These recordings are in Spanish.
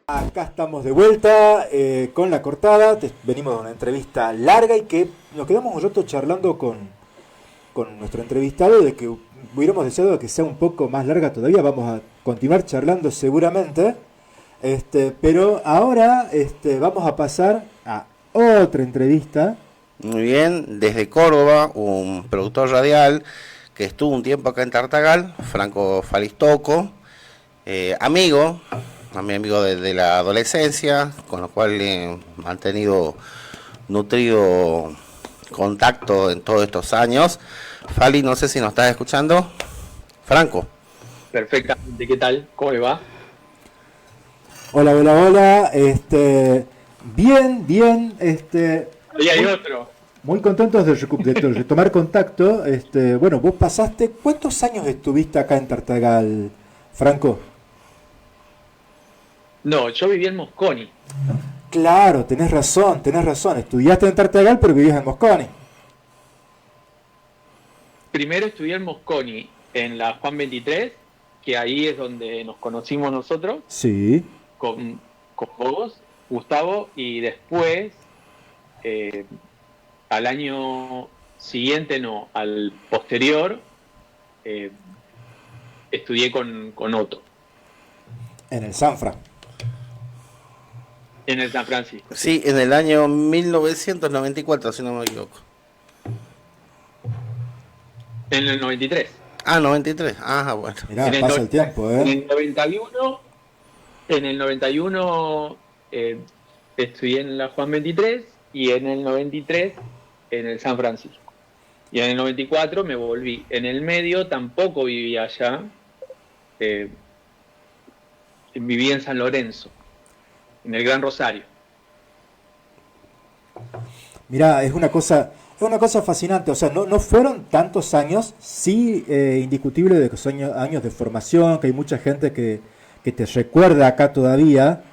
Acá estamos de vuelta con La Cortada. Venimos de una entrevista larga y que nos quedamos un rato charlando con nuestro entrevistado de que hubiéramos deseado que sea un poco más larga todavía. Vamos a continuar charlando seguramente, pero ahora vamos a pasar a otra entrevista. Muy bien, desde Córdoba, un productor radial que estuvo un tiempo acá en Tartagal, Franco Falistoco, amigo de la adolescencia, con lo cual he mantenido nutrido contacto en todos estos años. Fali, no sé si nos estás escuchando. Franco. Perfectamente, ¿qué tal? ¿Cómo le va? Hola, hola, hola. Bien. Ahí hay otro. Muy contentos de retomar contacto. Bueno, vos pasaste, ¿cuántos años estuviste acá en Tartagal, Franco? No, yo viví en Mosconi. Claro, tenés razón. Estudiaste en Tartagal, pero vivías en Mosconi. Primero estudié en Mosconi, en la Juan 23, que ahí es donde nos conocimos nosotros. Sí. Con vos, Gustavo, y después, al año siguiente, no, al posterior, estudié con Otto. En el Sanfra. En el San Francisco. Sí, en el año 1994, si no me equivoco. En el 93. Ah, 93. Ajá, bueno. Mirá, pasa el tiempo, En el 91 estudié en la Juan 23 y en el 93 en el San Francisco. Y en el 94 me volví. En el medio tampoco vivía allá. Viví en San Lorenzo, en el Gran Rosario. Mirá, es una cosa fascinante. O sea, no fueron tantos años, sí, indiscutible de que son años de formación, que hay mucha gente que te recuerda acá todavía.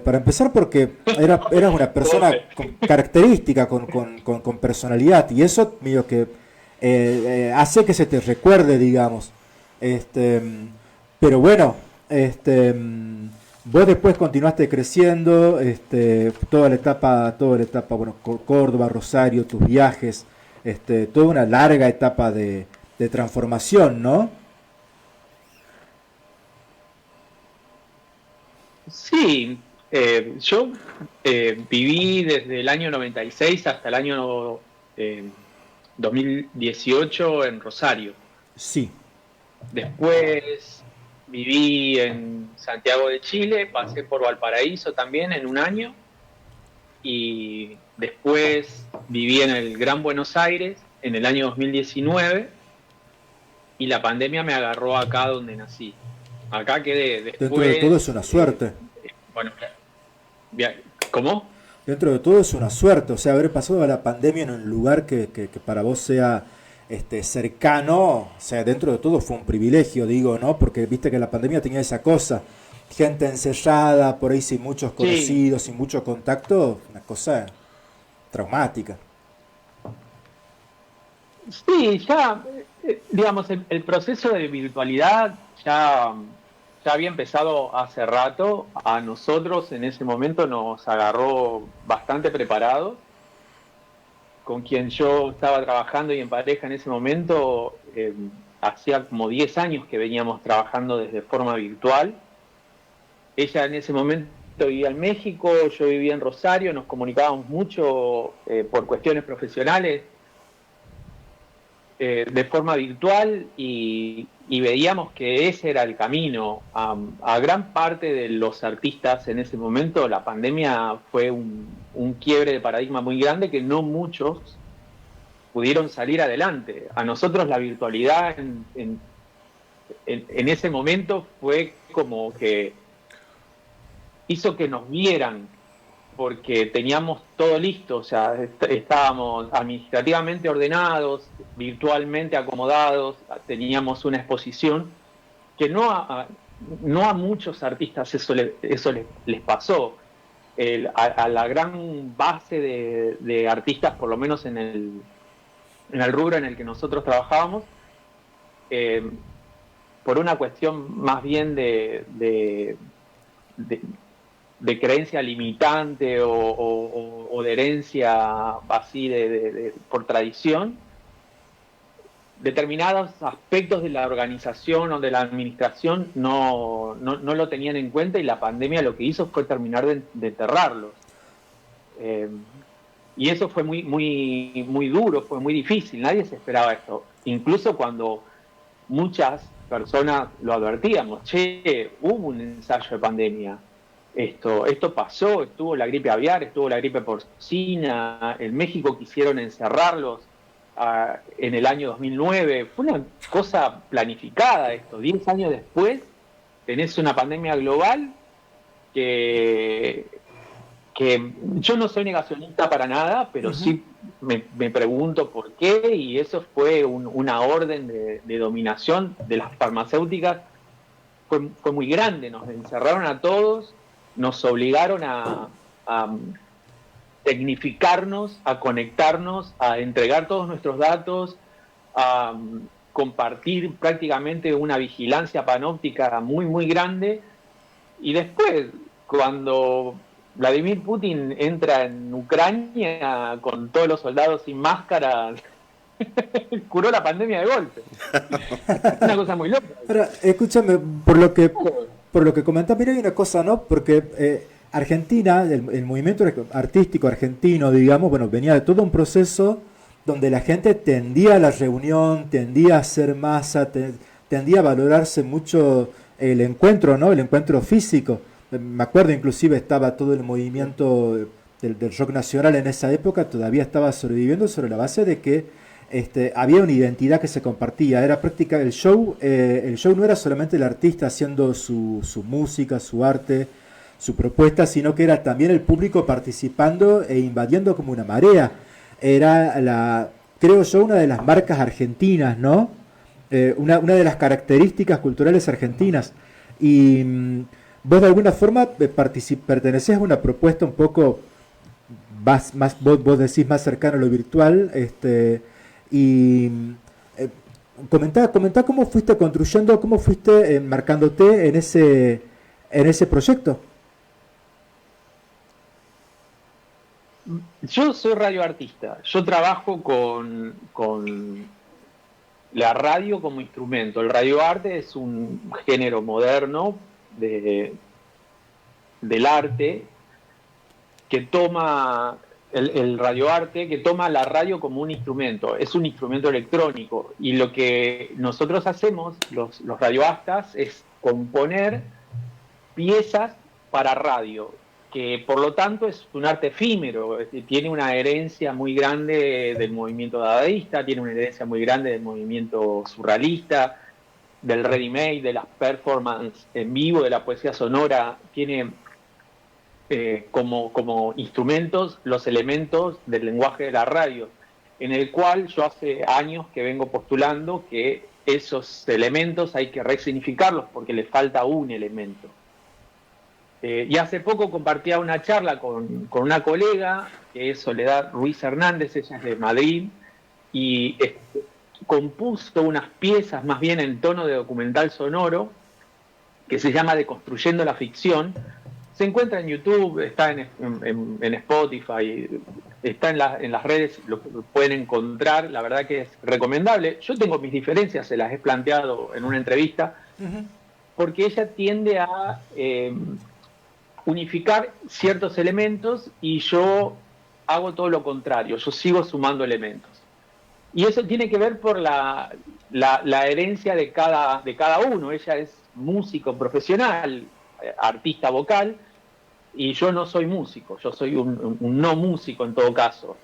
Para empezar, porque eras una persona con característica, con personalidad, y eso medio que hace que se te recuerde, digamos. Pero bueno, vos después continuaste creciendo, toda la etapa, bueno, Córdoba, Rosario, tus viajes, toda una larga etapa de transformación, ¿no? Sí, yo viví desde el año 96 hasta el año 2018 en Rosario. Sí. Después viví en Santiago de Chile, pasé por Valparaíso también en un año y después viví en el Gran Buenos Aires en el año 2019 y la pandemia me agarró acá donde nací. Acá quedé después. Dentro de todo es una suerte. Bueno, ¿cómo? Dentro de todo es una suerte, o sea, haber pasado a la pandemia en un lugar que para vos sea cercano, o sea, dentro de todo fue un privilegio, digo, ¿no? Porque viste que la pandemia tenía esa cosa, gente encerrada, por ahí sin muchos conocidos, sin mucho contacto, una cosa traumática. Sí, ya, digamos, el proceso de virtualidad ya había empezado hace rato. A nosotros en ese momento nos agarró bastante preparados. Con quien yo estaba trabajando y en pareja en ese momento, hacía como 10 años que veníamos trabajando desde forma virtual. Ella en ese momento vivía en México, yo vivía en Rosario, nos comunicábamos mucho por cuestiones profesionales de forma virtual y veíamos que ese era el camino. A gran parte de los artistas en ese momento la pandemia fue un quiebre de paradigma muy grande que no muchos pudieron salir adelante. A nosotros la virtualidad en ese momento fue como que hizo que nos vieran, porque teníamos todo listo, o sea, estábamos administrativamente ordenados, virtualmente acomodados, teníamos una exposición que no a muchos artistas eso les pasó. A la gran base de artistas, por lo menos en el rubro en el que nosotros trabajábamos, por una cuestión más bien de creencia limitante o de herencia así por tradición, determinados aspectos de la organización o de la administración no lo tenían en cuenta, y la pandemia lo que hizo fue terminar de enterrarlos. Y eso fue muy duro, fue muy difícil, nadie se esperaba esto. Incluso cuando muchas personas lo advertíamos, hubo un ensayo de pandemia, esto pasó, estuvo la gripe aviar, estuvo la gripe porcina, en México quisieron encerrarlos en el año 2009, fue una cosa planificada esto. 10 años después tenés una pandemia global que yo no soy negacionista para nada, pero sí me pregunto por qué, y eso fue una orden de dominación de las farmacéuticas, fue muy grande, nos encerraron a todos, nos obligaron a tecnificarnos, a conectarnos, a entregar todos nuestros datos, a compartir prácticamente una vigilancia panóptica muy grande. Y después, cuando Vladimir Putin entra en Ucrania con todos los soldados sin máscara, curó la pandemia de golpe. Una cosa muy loca. Ahora, escúchame, por lo que comentás, mira, hay una cosa, ¿no? Porque Argentina, el movimiento artístico argentino, digamos, bueno, venía de todo un proceso donde la gente tendía a la reunión, tendía a hacer masa, tendía a valorarse mucho el encuentro, ¿no? El encuentro físico. Me acuerdo, inclusive estaba todo el movimiento del rock nacional en esa época, todavía estaba sobreviviendo sobre la base de que había una identidad que se compartía, era práctica el show no era solamente el artista haciendo su música, su arte, su propuesta, sino que era también el público participando e invadiendo como una marea. Era, creo yo, una de las marcas argentinas, ¿no? Una de las características culturales argentinas. Y vos de alguna forma pertenecés a una propuesta un poco más vos decís más cercana a lo virtual, comentá cómo fuiste construyendo, cómo fuiste marcándote en ese proyecto. Yo soy radioartista, yo trabajo con la radio como instrumento. El radioarte es un género moderno del arte que toma el radioarte, que toma la radio como un instrumento, es un instrumento electrónico, y lo que nosotros hacemos, los radioastas, es componer piezas para radio, que por lo tanto es un arte efímero, tiene una herencia muy grande del movimiento dadaísta, tiene una herencia muy grande del movimiento surrealista, del ready-made, de las performances en vivo, de la poesía sonora. Tiene como instrumentos los elementos del lenguaje de la radio, en el cual yo hace años que vengo postulando que esos elementos hay que resignificarlos porque le falta un elemento. Y hace poco compartía una charla con una colega, que es Soledad Ruiz Hernández, ella es de Madrid, y compuso unas piezas más bien en tono de documental sonoro, que se llama Deconstruyendo la Ficción. Se encuentra en YouTube, está en Spotify, está en las redes, lo pueden encontrar, la verdad que es recomendable. Yo tengo mis diferencias, se las he planteado en una entrevista, porque ella tiende a unificar ciertos elementos y yo hago todo lo contrario, yo sigo sumando elementos. Y eso tiene que ver por la herencia de cada uno. Ella es músico profesional, artista vocal, y yo no soy músico, yo soy un no músico en todo caso.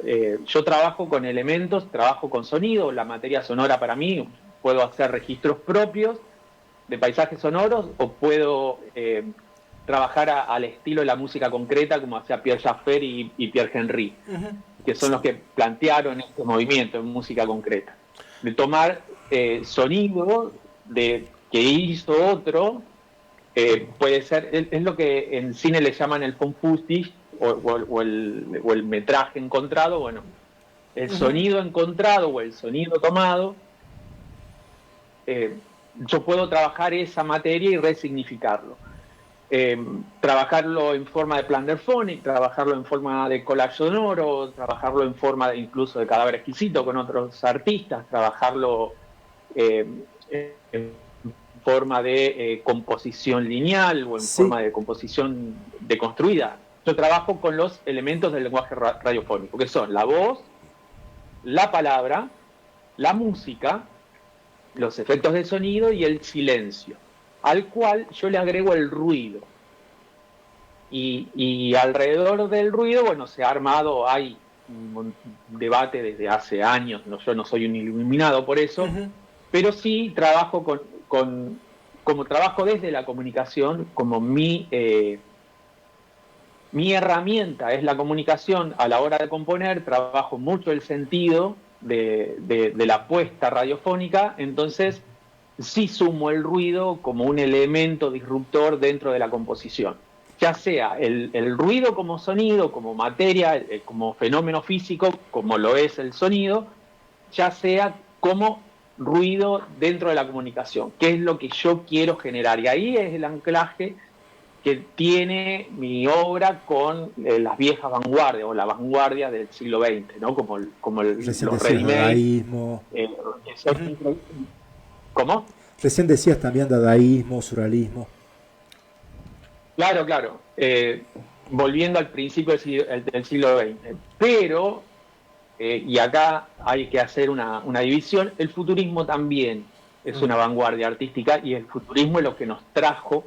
Yo trabajo con elementos, trabajo con sonido, la materia sonora para mí, puedo hacer registros propios de paisajes sonoros o puedo trabajar al estilo de la música concreta, como hacía Pierre Jaffer y Pierre Henry, que son los que plantearon este movimiento en música concreta. De tomar sonido que hizo otro, puede ser, es lo que en cine le llaman el fond footage o el metraje encontrado. Bueno, el sonido encontrado o el sonido tomado, yo puedo trabajar esa materia y resignificarlo. Trabajarlo en forma de Plunderphonic, trabajarlo en forma de collage sonoro, trabajarlo en forma incluso de Cadáver Exquisito con otros artistas, trabajarlo en forma de composición lineal o en forma de composición deconstruida. Yo trabajo con los elementos del lenguaje radiofónico, que son la voz, la palabra, la música, los efectos de sonido y el silencio, al cual yo le agrego el ruido. Y alrededor del ruido, bueno, se ha armado, hay un debate desde hace años, yo no soy un iluminado por eso, pero sí trabajo como trabajo desde la comunicación, como mi herramienta es la comunicación a la hora de componer, trabajo mucho el sentido de la puesta radiofónica, entonces sí sumo el ruido como un elemento disruptor dentro de la composición, ya sea el ruido como sonido, como materia, como fenómeno físico, como lo es el sonido, ya sea como ruido dentro de la comunicación, que es lo que yo quiero generar, y ahí es el anclaje que tiene mi obra con las viejas vanguardias o la vanguardia del siglo XX, ¿no? como los dadaísmo. ¿Cómo? Recién decías también dadaísmo, surrealismo. Claro. Volviendo al principio del siglo XX. Pero, y acá hay que hacer una división, el futurismo también es una vanguardia artística, y el futurismo es lo que nos trajo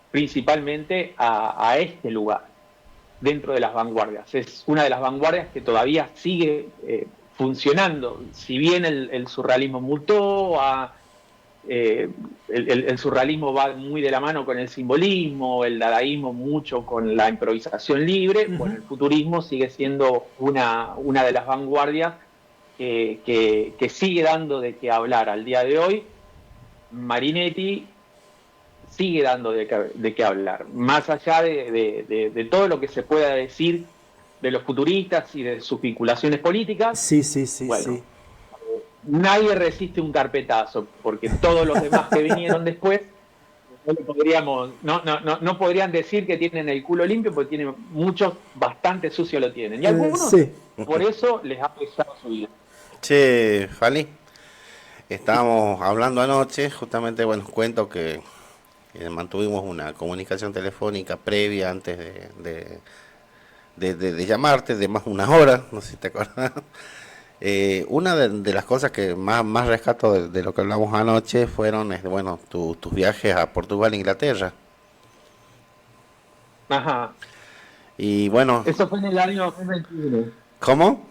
principalmente a este lugar, dentro de las vanguardias. Es una de las vanguardias que todavía sigue funcionando. Si bien el surrealismo mutó, el surrealismo va muy de la mano con el simbolismo, el dadaísmo mucho con la improvisación libre, bueno, el futurismo sigue siendo una de las vanguardias que sigue dando de qué hablar al día de hoy. Marinetti sigue dando de qué hablar, más allá de todo lo que se pueda decir de los futuristas y de sus vinculaciones políticas. Sí. Bueno, nadie resiste un carpetazo, porque todos los demás que vinieron después no podrían decir que tienen el culo limpio, porque tienen muchos, bastante sucio lo tienen, y algunos por eso les ha pesado su vida. Che, Fali, estábamos hablando anoche, justamente, bueno, cuento que mantuvimos una comunicación telefónica previa antes de llamarte, de más de una hora, no sé si te acuerdas. Una de las cosas que más rescato de lo que hablamos anoche fueron, bueno, tus viajes a Portugal e Inglaterra. Ajá. Y bueno... Eso fue en el año 2021. ¿Cómo?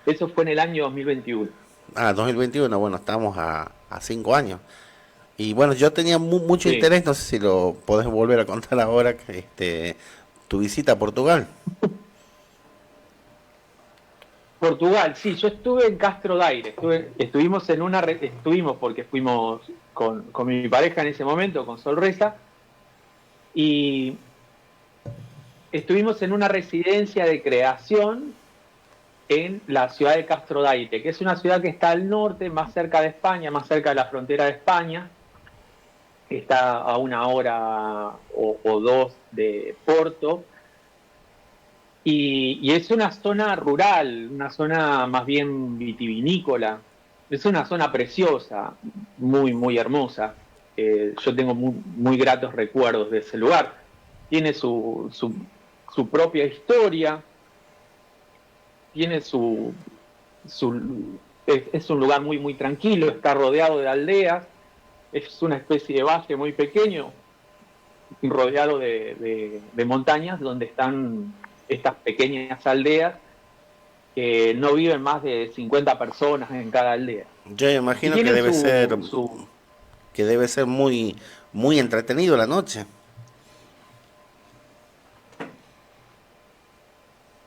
Eso fue en el año 2021. 2021, bueno, estamos a 5 años. Y bueno, yo tenía mucho interés, no sé si lo podés volver a contar ahora, tu visita a Portugal. Portugal, sí, yo estuve en Castro Daire, estuvimos porque fuimos con mi pareja en ese momento, con Sol Reza, y estuvimos en una residencia de creación en la ciudad de Castro Daire, que es una ciudad que está al norte, más cerca de España, más cerca de la frontera de España, está a 1 hora o 2 de Porto, y es una zona rural, una zona más bien vitivinícola, es una zona preciosa, muy, muy hermosa. Yo tengo muy gratos recuerdos de ese lugar. Tiene su propia historia, tiene es un lugar muy, muy tranquilo, está rodeado de aldeas, es una especie de valle muy pequeño, rodeado de montañas, donde están estas pequeñas aldeas que no viven más de 50 personas en cada aldea. Yo imagino que debe ser muy, muy entretenido la noche.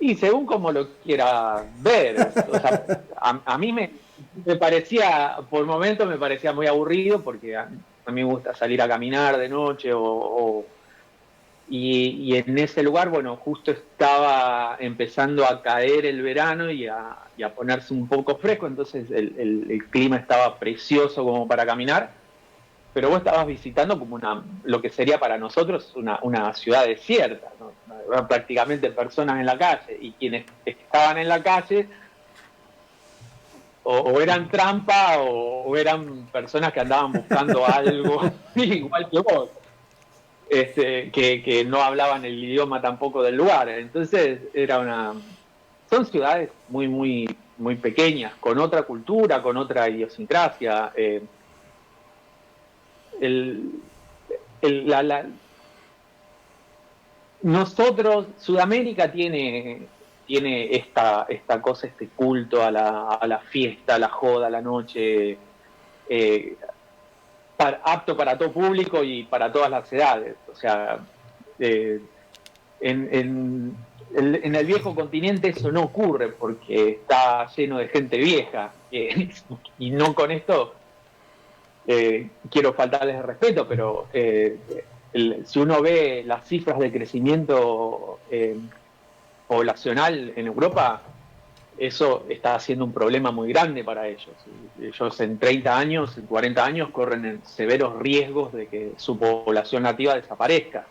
Y según como lo quiera ver, o sea, a mí me parecía, por momentos me parecía muy aburrido, porque a mí me gusta salir a caminar de noche y en ese lugar, bueno, justo estaba empezando a caer el verano y a ponerse un poco fresco, entonces el clima estaba precioso como para caminar, pero vos estabas visitando como lo que sería para nosotros una ciudad desierta, ¿no? Prácticamente personas en la calle, y quienes estaban en la calle o eran trampa o eran personas que andaban buscando algo igual que vos. Que no hablaban el idioma tampoco del lugar. Entonces son ciudades muy, muy, muy pequeñas, con otra cultura, con otra idiosincrasia. Nosotros, Sudamérica tiene esta cosa, este culto a la fiesta, a la joda, a la noche, apto para todo público y para todas las edades. O sea, en el viejo continente eso no ocurre porque está lleno de gente vieja. Y no con esto quiero faltarles el respeto, pero si uno ve las cifras de crecimiento poblacional en Europa, eso está siendo un problema muy grande para ellos. Ellos en 30 años, en 40 años, corren severos riesgos de que su población nativa desaparezca.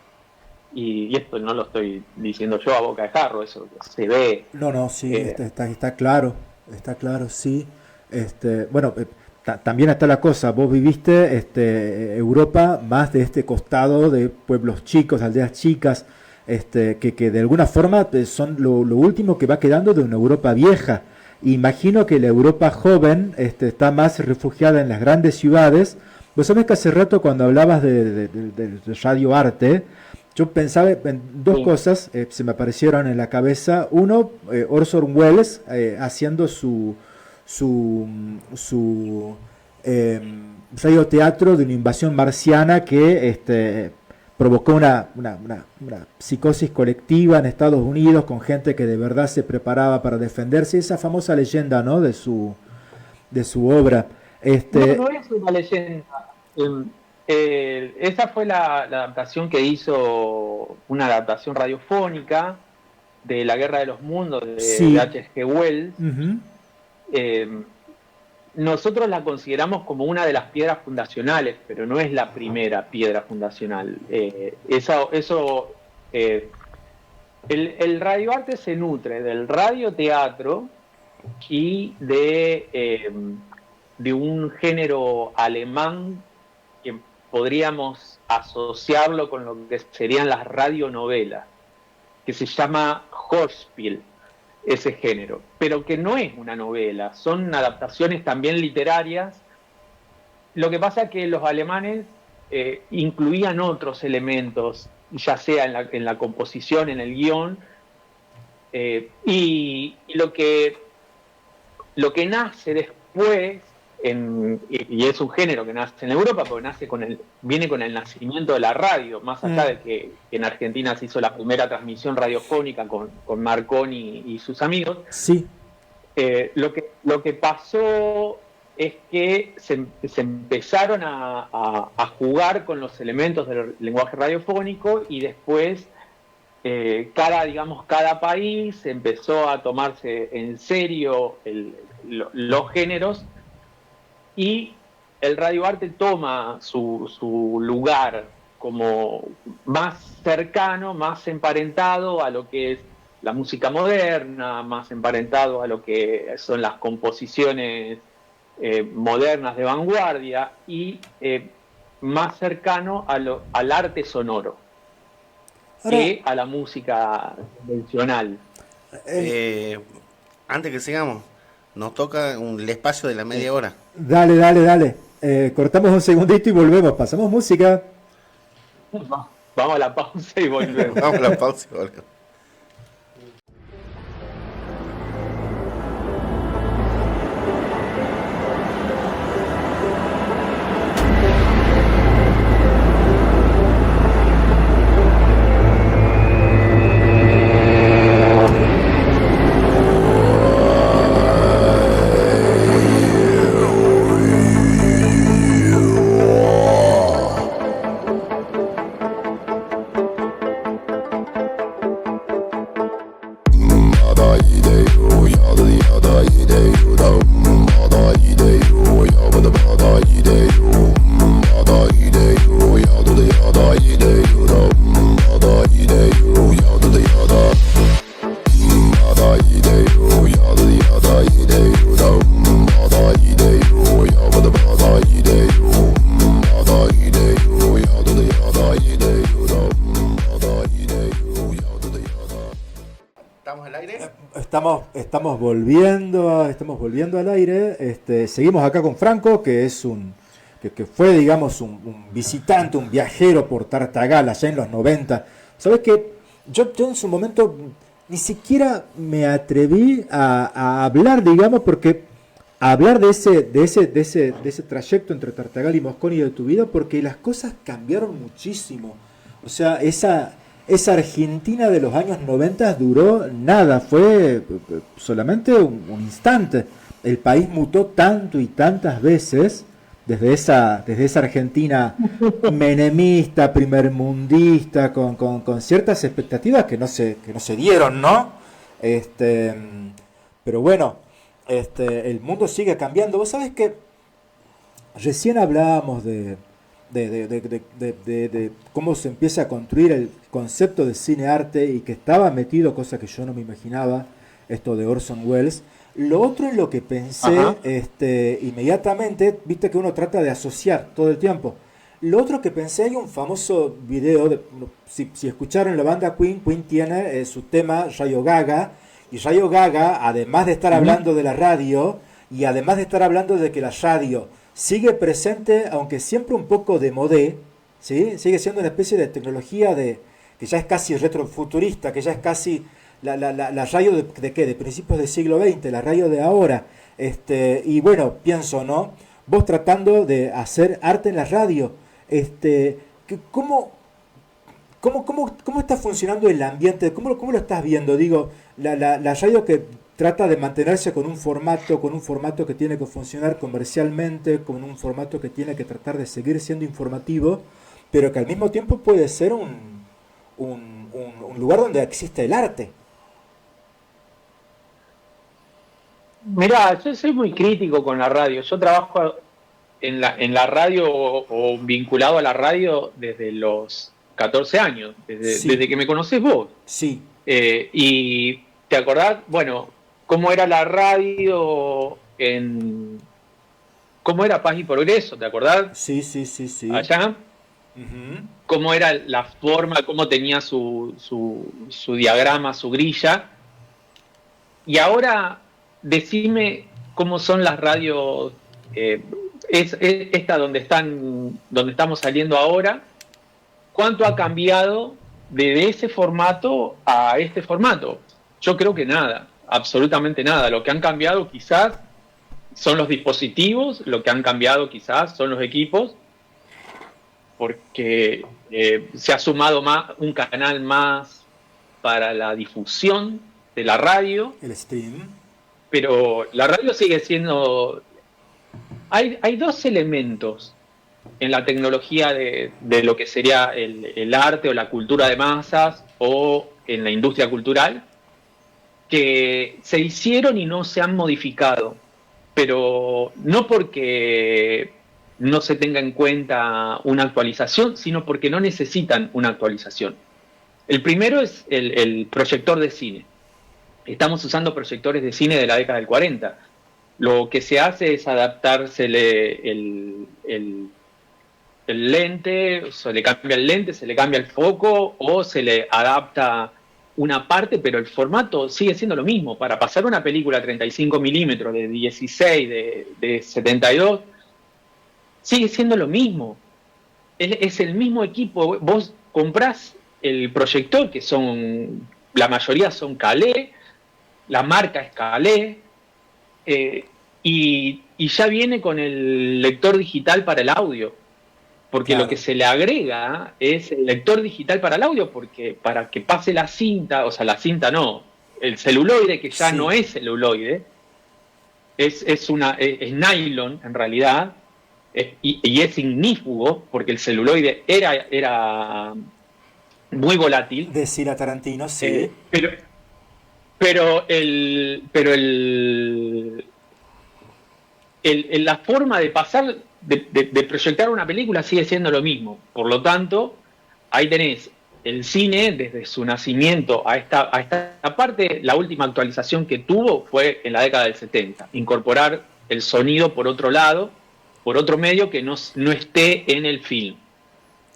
Y esto no lo estoy diciendo yo a boca de jarro, eso se ve. No, sí, está claro, sí. Bueno, también está la cosa, vos viviste Europa más de este costado de pueblos chicos, aldeas chicas, que de alguna forma son lo último que va quedando de una Europa vieja. Imagino que la Europa joven está más refugiada en las grandes ciudades. Vos sabés que hace rato cuando hablabas de Radio Arte, yo pensaba en dos cosas, se me aparecieron en la cabeza. Uno, Orson Welles haciendo su radioteatro de una invasión marciana que provocó una psicosis colectiva en Estados Unidos con gente que de verdad se preparaba para defenderse. Esa famosa leyenda, ¿no?, de su obra. No es una leyenda. Esa fue la adaptación que hizo, una adaptación radiofónica de La Guerra de los Mundos de H.G. Wells. Uh-huh. Nosotros la consideramos como una de las piedras fundacionales, pero no es la primera piedra fundacional. El radioarte se nutre del radioteatro y de un género alemán que podríamos asociarlo con lo que serían las radionovelas, que se llama Hörspiel, ese género, pero que no es una novela, son adaptaciones también literarias. Lo que pasa es que los alemanes incluían otros elementos, ya sea en la composición, en el guión, y lo que nace después, y es un género que nace en Europa, porque viene con el nacimiento de la radio, más allá de que en Argentina se hizo la primera transmisión radiofónica con Marconi y sus amigos. Sí. Lo que pasó es que se empezaron a jugar con los elementos del lenguaje radiofónico, y después cada país empezó a tomarse en serio los géneros, y el radioarte toma su lugar como más cercano, más emparentado a lo que es la música moderna, más emparentado a lo que son las composiciones modernas de vanguardia, y más cercano al arte sonoro que a la música convencional. Antes que sigamos, nos toca el espacio de la media hora. Dale. Cortamos un segundito y volvemos. Pasamos música. Vamos a la pausa y volvemos. Vamos a la pausa y volvemos. Estamos volviendo al aire. Seguimos acá con Franco, que es que fue, digamos, un visitante, un viajero por Tartagal allá en los 90. ¿Sabes qué? Yo en su momento ni siquiera me atreví a hablar, digamos, porque a hablar de ese trayecto entre Tartagal y Mosconi de tu vida, porque las cosas cambiaron muchísimo. O sea, esa Argentina de los años 90 duró nada, fue solamente un instante. El país mutó tanto y tantas veces desde esa Argentina menemista, primermundista, con ciertas expectativas que no se dieron, ¿no? Pero bueno, el mundo sigue cambiando. Vos sabés que recién hablábamos de cómo se empieza a construir el concepto de cine-arte y que estaba metido, cosa que yo no me imaginaba, esto de Orson Welles. Lo otro en lo que pensé, inmediatamente, viste que uno trata de asociar todo el tiempo. Lo otro que pensé, hay un famoso video, si escucharon la banda Queen tiene su tema Rayo Gaga, y Rayo Gaga, además de estar hablando de la radio, y además de estar hablando de que la radio sigue presente, aunque siempre un poco de modé, ¿sí? Sigue siendo una especie de tecnología que ya es casi retrofuturista, que ya es casi la radio de ¿qué? De principios del siglo XX, la radio de ahora. Y bueno, pienso, ¿no? Vos tratando de hacer arte en la radio, ¿cómo está funcionando el ambiente? ¿Cómo lo estás viendo? Digo, la radio que trata de mantenerse con un formato que tiene que funcionar comercialmente, con un formato que tiene que tratar de seguir siendo informativo, pero que al mismo tiempo puede ser un lugar donde existe el arte. Mirá, yo soy muy crítico con la radio. Yo trabajo en la radio o vinculado a la radio desde los 14 años, desde que me conocés vos. Sí. Y te acordás, bueno, cómo era la radio cómo era Paz y Progreso, ¿te acordás? Sí. Allá. Uh-huh. Cómo era la forma, cómo tenía su diagrama, su grilla. Y ahora decime cómo son las radios, esta donde estamos saliendo ahora, cuánto ha cambiado de ese formato a este formato. Yo creo que nada, absolutamente nada. Lo que han cambiado quizás son los dispositivos, lo que han cambiado quizás son los equipos, porque se ha sumado un canal más para la difusión de la radio. El stream. Pero la radio sigue siendo... Hay dos elementos en la tecnología de lo que sería el arte o la cultura de masas o en la industria cultural que se hicieron y no se han modificado, pero no porque no se tenga en cuenta una actualización, sino porque no necesitan una actualización. El primero es el proyector de cine. Estamos usando proyectores de cine de la década del 40. Lo que se hace es adaptársele el lente, se le cambia el lente, se le cambia el foco o se le adapta una parte, pero el formato sigue siendo lo mismo. Para pasar una película 35 milímetros, de 16, de 72, sigue siendo lo mismo. Es el mismo equipo. Vos comprás el proyector, que la mayoría son Calais, la marca es Calais, y ya viene con el lector digital para el audio, porque claro, lo que se le agrega es el lector digital para el audio, porque para que pase la cinta, o sea, la cinta no, el celuloide, que ya no es celuloide, es nylon en realidad, y es ignífugo, porque el celuloide era muy volátil. Decir a Tarantino, sí. la forma de pasar, de proyectar una película sigue siendo lo mismo. Por lo tanto, ahí tenés el cine desde su nacimiento a esta parte. La última actualización que tuvo fue en la década del 70, incorporar el sonido por otro lado, por otro medio que no esté en el film,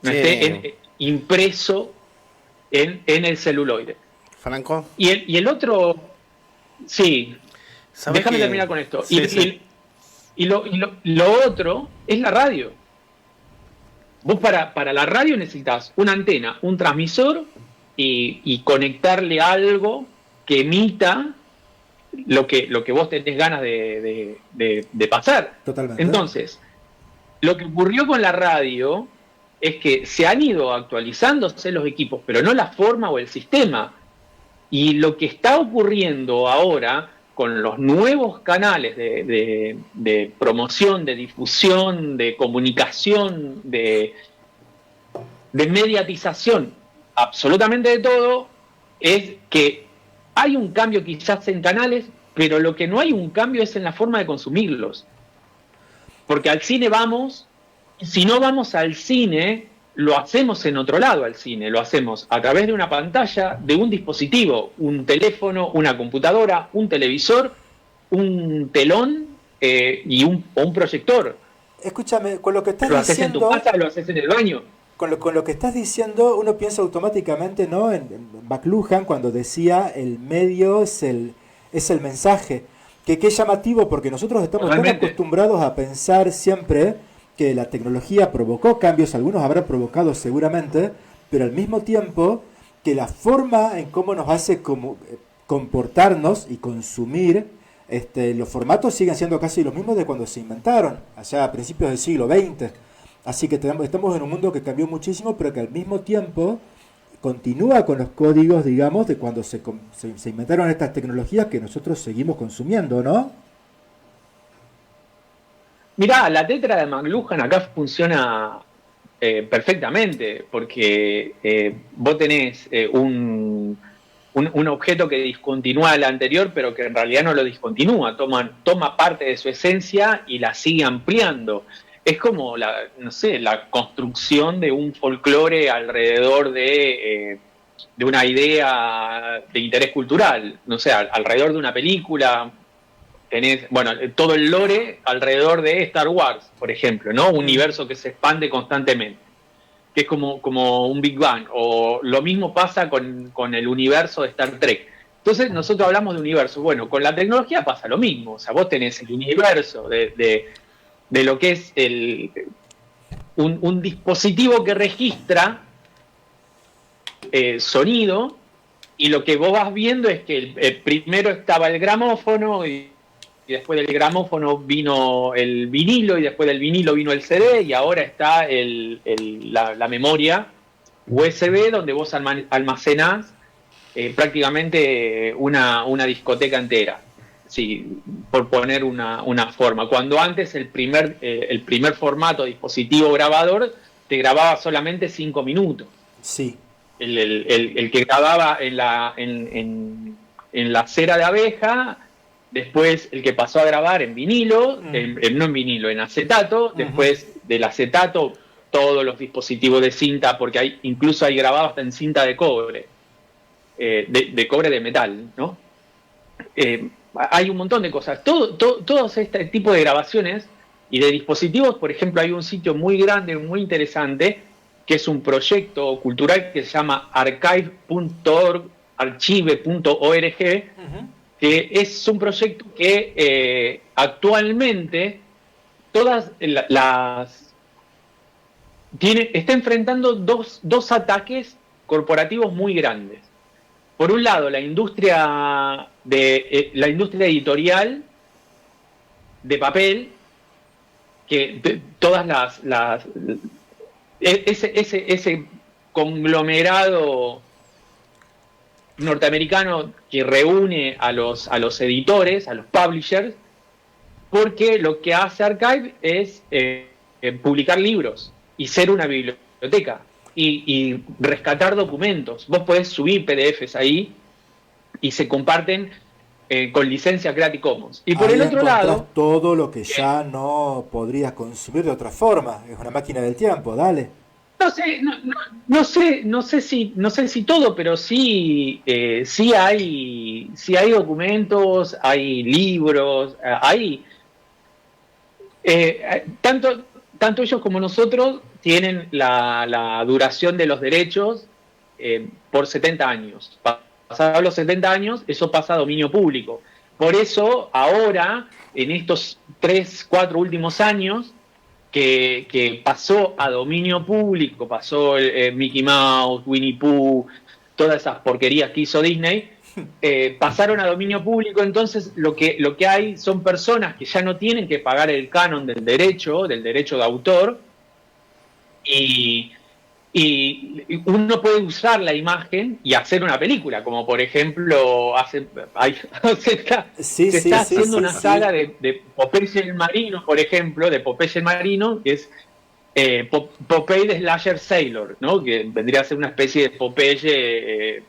no Sí. esté impreso en el celuloide. Franco. Y el otro, sí, ¿Sabes déjame que- terminar con esto. Sí, sí. Y lo otro es la radio. Vos para la radio necesitas una antena, un transmisor y conectarle algo que emita lo que vos tenés ganas de pasar. Totalmente. Entonces, lo que ocurrió con la radio es que se han ido actualizándose los equipos, pero no la forma o el sistema. Y lo que está ocurriendo ahora con los nuevos canales de promoción, de difusión, de comunicación, de mediatización, absolutamente de todo, es que hay un cambio quizás en canales, pero lo que no hay un cambio es en la forma de consumirlos. Porque al cine vamos, y si no vamos al cine, lo hacemos en otro lado al cine, lo hacemos a través de una pantalla, de un dispositivo, un teléfono, una computadora, un televisor, un telón o un proyector. Escúchame, con lo que estás Lo haces en tu diciendo, casa, lo haces en el baño. con lo que estás diciendo, uno piensa automáticamente, ¿no? En McLuhan cuando decía el medio es el mensaje. Que es llamativo porque nosotros estamos tan Totalmente. acostumbrados a pensar siempre que la tecnología provocó cambios, algunos habrán provocado seguramente, pero al mismo tiempo que la forma en cómo nos hace comportarnos y consumir, los formatos siguen siendo casi los mismos de cuando se inventaron, allá a principios del siglo XX. Así que estamos en un mundo que cambió muchísimo, pero que al mismo tiempo continúa con los códigos, digamos, de cuando se inventaron estas tecnologías que nosotros seguimos consumiendo, ¿no? Mirá, la tetra de McLuhan acá funciona perfectamente, porque vos tenés un objeto que discontinúa al anterior, pero que en realidad no lo discontinúa, toma parte de su esencia y la sigue ampliando. Es como la construcción de un folclore alrededor de una idea de interés cultural. No sé, alrededor de una película tenés, todo el lore alrededor de Star Wars, por ejemplo, ¿no? Un universo que se expande constantemente, que es como un Big Bang, o lo mismo pasa con el universo de Star Trek. Entonces nosotros hablamos de universo. Bueno, con la tecnología pasa lo mismo. O sea, vos tenés el universo de lo que es un dispositivo que registra sonido, y lo que vos vas viendo es que primero estaba el gramófono, y después del gramófono vino el vinilo, y después del vinilo vino el CD, y ahora está la memoria USB, donde vos almacenás prácticamente una discoteca entera. Sí, por poner una forma. Cuando antes el primer formato dispositivo grabador te grababa solamente 5 minutos. Sí. El que grababa en la cera de abeja, después el que pasó a grabar en vinilo, no en vinilo, en acetato, después del acetato todos los dispositivos de cinta, porque incluso hay grabado hasta en cinta de cobre, de cobre de metal, ¿no? Hay un montón de cosas. Todos este tipo de grabaciones y de dispositivos, por ejemplo, hay un sitio muy grande, muy interesante, que es un proyecto cultural que se llama archive.org, que es un proyecto que actualmente está enfrentando dos ataques corporativos muy grandes. Por un lado, la industria editorial de papel, que todas ese conglomerado norteamericano que reúne a los editores, a los publishers, porque lo que hace Archive es publicar libros y ser una biblioteca y rescatar documentos. Vos podés subir PDFs ahí, y se comparten con licencia Creative Commons. Y por Ahí el otro encontrás lado, todo lo que ya no podrías consumir de otra forma. Es una máquina del tiempo, dale. no sé, no sé si todo, pero sí hay documentos, hay libros, tanto ellos como nosotros tienen la duración de los derechos por 70 años. Pasados los 70 años, eso pasa a dominio público. Por eso, ahora, en estos 3, 4 últimos años, que pasó a dominio público, pasó Mickey Mouse, Winnie Pooh, todas esas porquerías que hizo Disney, pasaron a dominio público. Entonces lo que hay son personas que ya no tienen que pagar el canon del derecho de autor, y uno puede usar la imagen y hacer una película, como por ejemplo se está haciendo una saga de Popeye el Marino, por ejemplo, de Popeye el Marino, que es Popeye the Slasher Sailor, ¿no? Que vendría a ser una especie de Popeye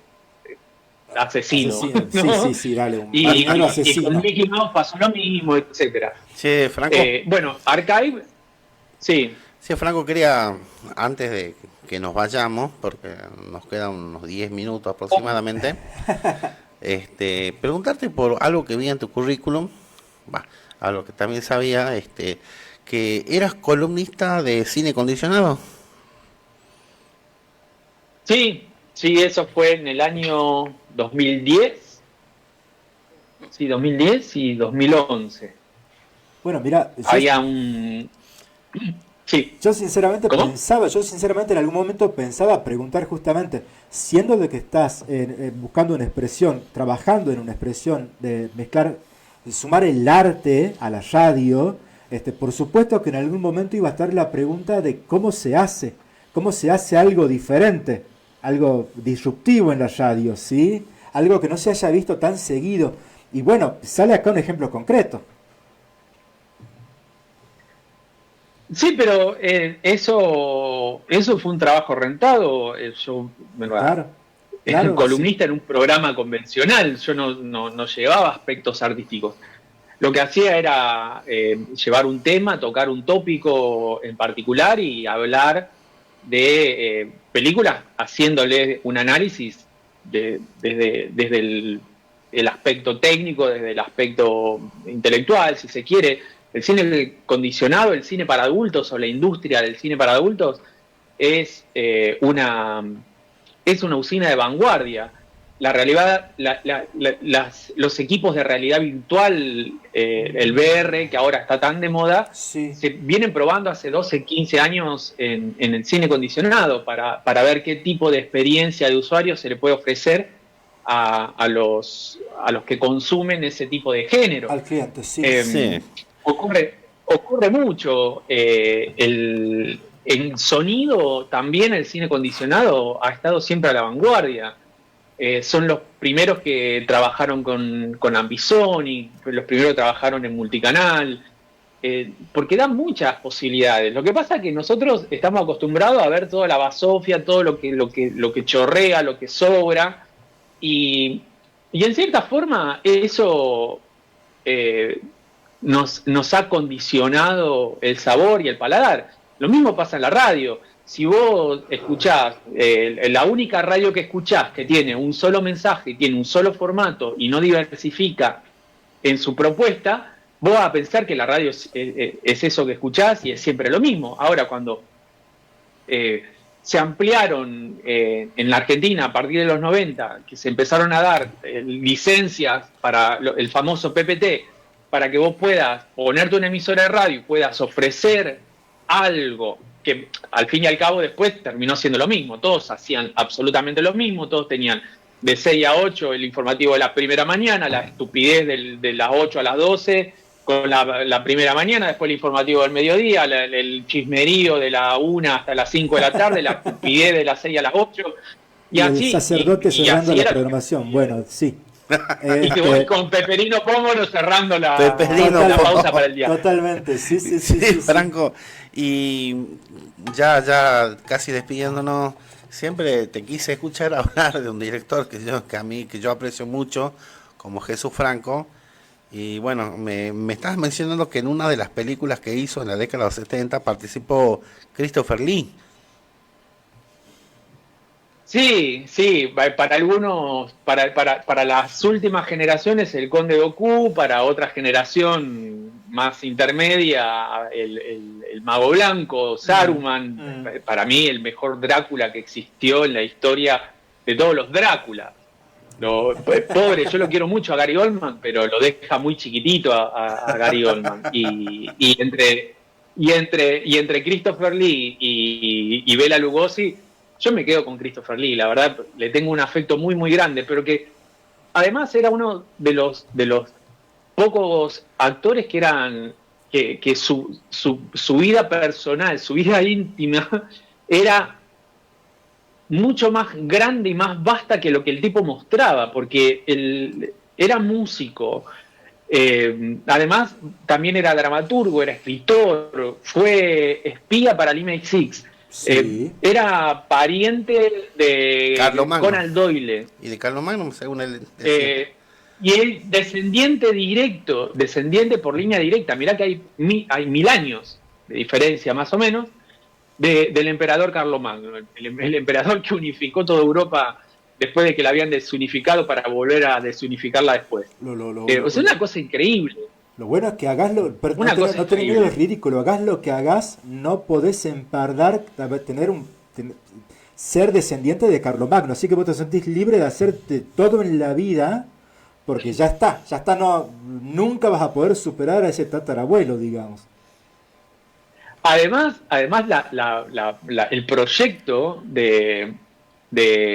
asesino. ¿no? Sí, dale, un y asesino. con Mickey Mouse pasó lo mismo, etcétera. Che, Franco. Bueno, Archive, sí. Sí, Franco, quería, antes de que nos vayamos, porque nos quedan unos 10 minutos aproximadamente, preguntarte por algo que vi en tu currículum, algo que también sabía, que eras columnista de cine condicionado. Sí, eso fue en el año 2010. Sí, 2010 y 2011. Bueno, mira, había un... Sí. Yo sinceramente ¿Cómo? En algún momento pensaba preguntar justamente, siendo de que estás buscando una expresión, trabajando en una expresión de mezclar, de sumar el arte a la radio, por supuesto que en algún momento iba a estar la pregunta de cómo se hace algo diferente, algo disruptivo en la radio, ¿sí? Algo que no se haya visto tan seguido. Y bueno, sale acá un ejemplo concreto. Sí, pero eso fue un trabajo rentado. Yo Claro, era un columnista sí. en un programa convencional. Yo no llevaba aspectos artísticos. Lo que hacía era llevar un tema, tocar un tópico en particular y hablar de películas, haciéndole un análisis desde el aspecto técnico, desde el aspecto intelectual, si se quiere. El cine condicionado, el cine para adultos o la industria del cine para adultos es una usina de vanguardia. La realidad, los equipos de realidad virtual, el VR, que ahora está tan de moda, Sí. se vienen probando hace 12, 15 años en el cine condicionado para ver qué tipo de experiencia de usuario se le puede ofrecer a los que consumen ese tipo de género. Al cliente, sí. Sí. Ocurre mucho. En sonido también el cine condicionado ha estado siempre a la vanguardia. Son los primeros que trabajaron con Ambisonic, los primeros que trabajaron en multicanal, porque dan muchas posibilidades. Lo que pasa es que nosotros estamos acostumbrados a ver toda la basofia, todo lo que chorrea, lo que sobra, y en cierta forma eso nos ha condicionado el sabor y el paladar. Lo mismo pasa en la radio. Si vos escuchás, la única radio que escuchás que tiene un solo mensaje, tiene un solo formato y no diversifica en su propuesta, vos vas a pensar que la radio es eso que escuchás y es siempre lo mismo. Ahora, cuando se ampliaron en la Argentina a partir de los 90, que se empezaron a dar licencias para el famoso PPT, para que vos puedas ponerte una emisora de radio y puedas ofrecer algo que al fin y al cabo después terminó siendo lo mismo. Todos hacían absolutamente lo mismo, todos tenían de 6 a 8 el informativo de la primera mañana, la estupidez de las 8 a las 12 con la primera mañana, después el informativo del mediodía, el chismerío de la 1 hasta las 5 de la tarde, la estupidez de las 6 a las 8. Y así, el sacerdote cerrando la programación. Bueno, sí. Y que voy con Peperino Pómolo cerrando la pausa para el día. Totalmente, sí. Franco, y ya casi despidiéndonos, siempre te quise escuchar hablar de un director que yo aprecio mucho, como Jesús Franco. Y bueno, me estabas mencionando que en una de las películas que hizo en la década de los 70 participó Christopher Lee. Sí, sí, para algunos, para las últimas generaciones el Conde Dooku, para otra generación más intermedia el Mago Blanco, Saruman, para mí el mejor Drácula que existió en la historia de todos los Dráculas. Pobre, yo lo quiero mucho a Gary Oldman, pero lo deja muy chiquitito a Gary Oldman. Y entre Christopher Lee y Bela Lugosi, yo me quedo con Christopher Lee, la verdad le tengo un afecto muy muy grande, pero que además era uno de los pocos actores que eran que su vida personal, su vida íntima era mucho más grande y más vasta que lo que el tipo mostraba, porque él era músico, además también era dramaturgo, era escritor, fue espía para Lee Six. Sí. Era pariente de Conan Doyle. Y de Carlomagno, según él decía. Y él, descendiente por línea directa. Mirá que hay 1000 años de diferencia, más o menos, del emperador Carlomagno. El emperador que unificó toda Europa después de que la habían desunificado para volver a desunificarla después. O sea, una cosa increíble. Lo bueno es que hagaslo, no tenés miedo del ridículo, hagas lo que hagas, no podés empardar, ser descendiente de Carlomagno, así que vos te sentís libre de hacerte todo en la vida, porque ya está, nunca vas a poder superar a ese tatarabuelo, digamos. Además el proyecto de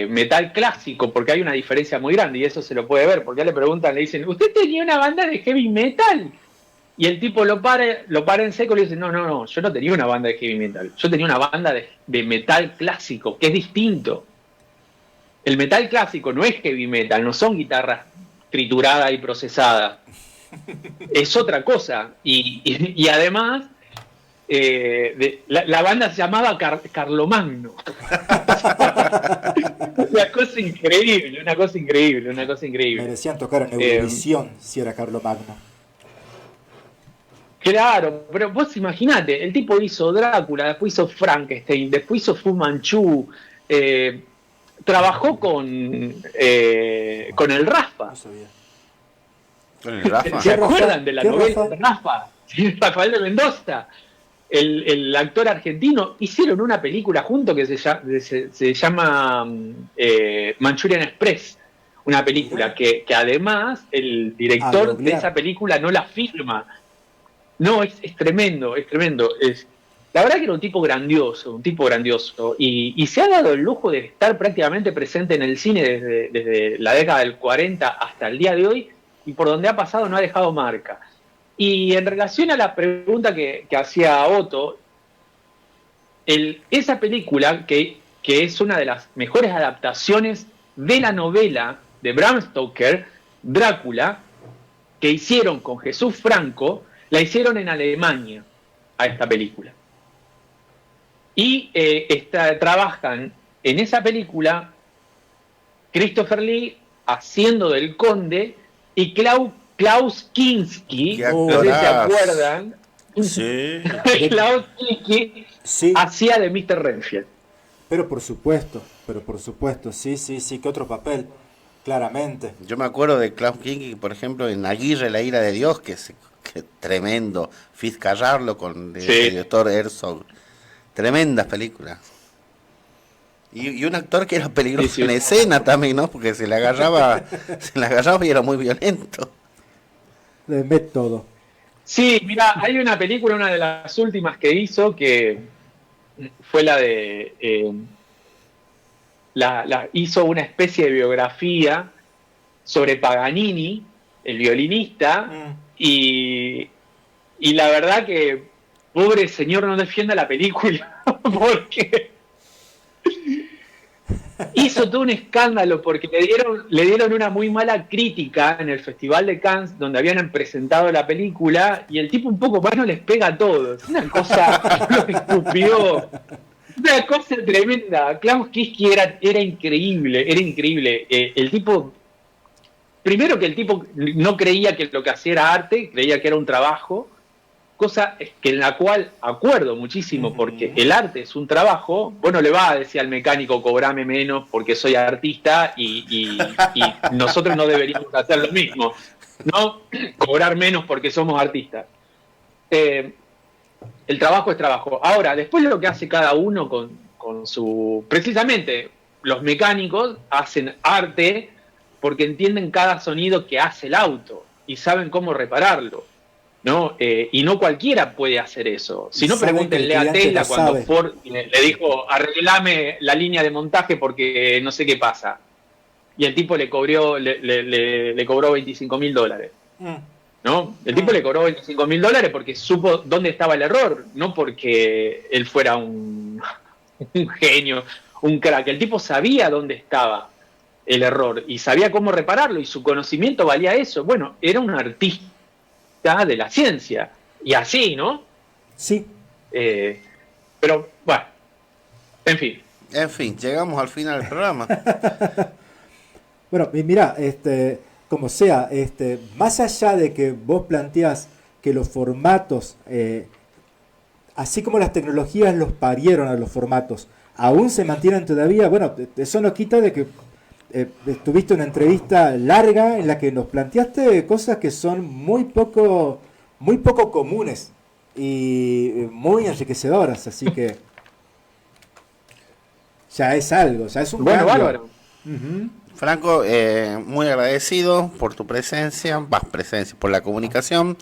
metal clásico, porque hay una diferencia muy grande y eso se lo puede ver, porque ya le preguntan, le dicen, ¿usted tenía una banda de heavy metal? Y el tipo lo para en seco y le dice, no, yo no tenía una banda de heavy metal, yo tenía una banda de metal clásico, que es distinto. El metal clásico no es heavy metal, no son guitarras trituradas y procesadas, es otra cosa. Y además la banda se llamaba Carlomagno. una cosa increíble. Merecían tocar en Eurovisión si era Carlomagno. Claro, pero vos imaginate, el tipo hizo Drácula, después hizo Frankenstein, después hizo Fu Manchu, trabajó con el Raspa. No sabía. ¿Con el Raspa? ¿Se acuerdan de la novela de Raspa? Sí, Rafael de Mendoza. El actor argentino, hicieron una película junto que se llama Manchurian Express, una película que además el director de esa película no la firma. No, es tremendo, la verdad que era un tipo grandioso, y se ha dado el lujo de estar prácticamente presente en el cine desde la década del 40 hasta el día de hoy, y por donde ha pasado no ha dejado marca. Y en relación a la pregunta que hacía Otto, esa película, que es una de las mejores adaptaciones de la novela de Bram Stoker, Drácula, que hicieron con Jesús Franco, la hicieron en Alemania a esta película. Y trabajan en esa película Christopher Lee haciendo del conde y Klaus Kinski, no sé si se acuerdan. Sí. Klaus Kinski hacía de Mr. Renfield. Pero por supuesto, sí, ¿qué otro papel? Claramente. Yo me acuerdo de Klaus Kinski, por ejemplo, en Aguirre, la ira de Dios, que tremendo. Fitzcarraldo con el doctor Herzog. Tremendas películas. Y un actor que era peligroso en escena también, ¿no? Porque se le agarraba y era muy violento. Le met todo. Sí, mira, hay una película, una de las últimas que hizo, que fue la de... hizo una especie de biografía sobre Paganini, el violinista, y la verdad que, pobre señor, no defienda la película, porque hizo todo un escándalo, porque le dieron una muy mala crítica en el Festival de Cannes, donde habían presentado la película, y el tipo un poco más no les pega a todos. Es una cosa, lo escupió. Una cosa tremenda. Klaus Kinski era increíble, era increíble. El tipo, primero que el tipo no creía que lo que hacía era arte, creía que era un trabajo, cosa que en la cual acuerdo muchísimo, porque el arte es un trabajo. Vos no le vas a decir al mecánico cobrame menos porque soy artista y nosotros no deberíamos hacer lo mismo, ¿no? Cobrar menos porque somos artistas. El trabajo es trabajo. Ahora, después lo que hace cada uno con su... Precisamente, los mecánicos hacen arte porque entienden cada sonido que hace el auto y saben cómo repararlo, ¿no? Y no cualquiera puede hacer eso. Si no, pregúntenle a Tesla cuando Ford le dijo, arreglame la línea de montaje porque no sé qué pasa. Y el tipo le cobró $25.000. ¿No? El tipo le cobró $25.000 porque supo dónde estaba el error, no porque él fuera un genio, un crack. El tipo sabía dónde estaba el error y sabía cómo repararlo y su conocimiento valía eso. Bueno, era un artista de la ciencia y así, ¿no? Sí. Pero, bueno, en fin. En fin, llegamos al final del programa. Bueno, mira, como sea, más allá de que vos planteás que los formatos, así como las tecnologías los parieron a los formatos, aún se mantienen todavía, bueno, eso no quita de que tuviste una entrevista larga en la que nos planteaste cosas que son muy poco comunes y muy enriquecedoras, así que ya es algo, ya es un bueno, cambio. bárbaro. Franco, muy agradecido por tu presencia, por la comunicación.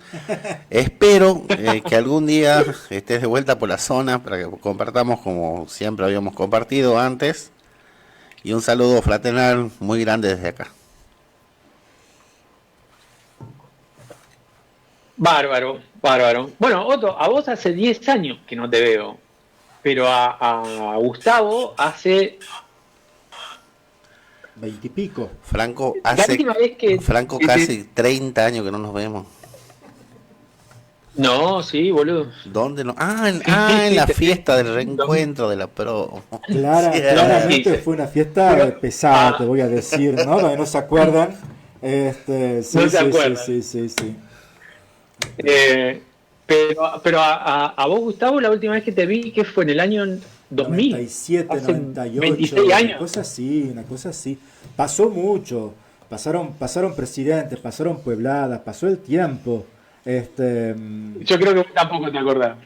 Espero que algún día estés de vuelta por la zona para que compartamos como siempre habíamos compartido antes. Y un saludo fraternal muy grande desde acá. Bárbaro, bárbaro. Bueno, Otto, a vos hace 10 años que no te veo, pero a Gustavo hace... 20 y pico. Franco, Franco casi 30 años que no nos vemos. No, sí, boludo. ¿Dónde no? En la fiesta del reencuentro de la pro. Claramente fue una fiesta pesada, te voy a decir, ¿no? Donde no se acuerdan. Sí. Pero a vos, Gustavo, la última vez que te vi, que fue en el año 2000. 97, hace 98. 26 años. Una cosa así. Pasó mucho. Pasaron presidentes, pasaron puebladas, pasó el tiempo. Yo creo que vos tampoco te acordás.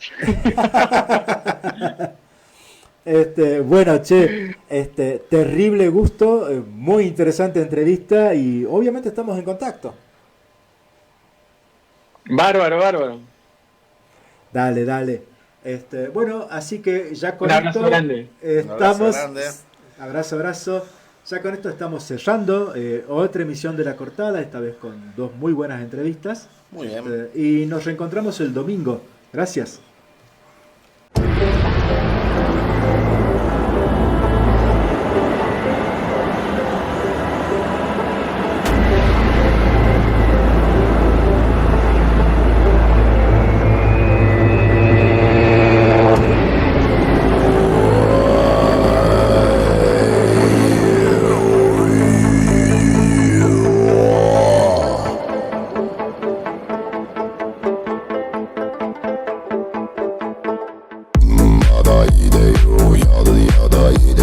Bueno, che, terrible gusto, muy interesante entrevista y obviamente estamos en contacto. Bárbaro. Dale. Bueno, así que ya con Un abrazo esto grande. estamos. Abrazo. Ya con esto estamos cerrando otra emisión de La Cortada, esta vez con 2 muy buenas entrevistas. Muy bien. Y nos reencontramos el domingo. Gracias. Yada ide yo, yada yada ide